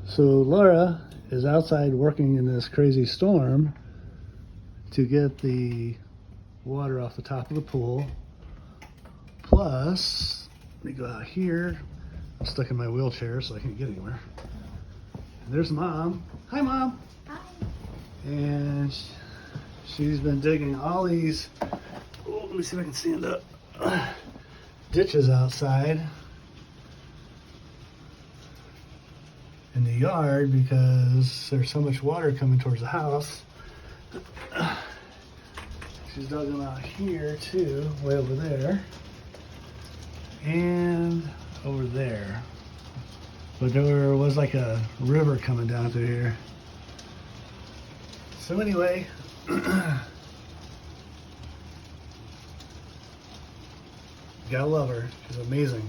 So Laura is outside working in this crazy storm to get the water off the top of the pool. Plus, let me go out here. I'm stuck in my wheelchair so I can't get anywhere. And there's Mom. Hi, Mom. Hi. And she's been digging all these, oh, let me see if I can stand up, ditches outside in the yard because there's so much water coming towards the house. She's dug them out here too, way over there, and over there. But there was like a river coming down through here. So anyway, gotta love her. She's amazing.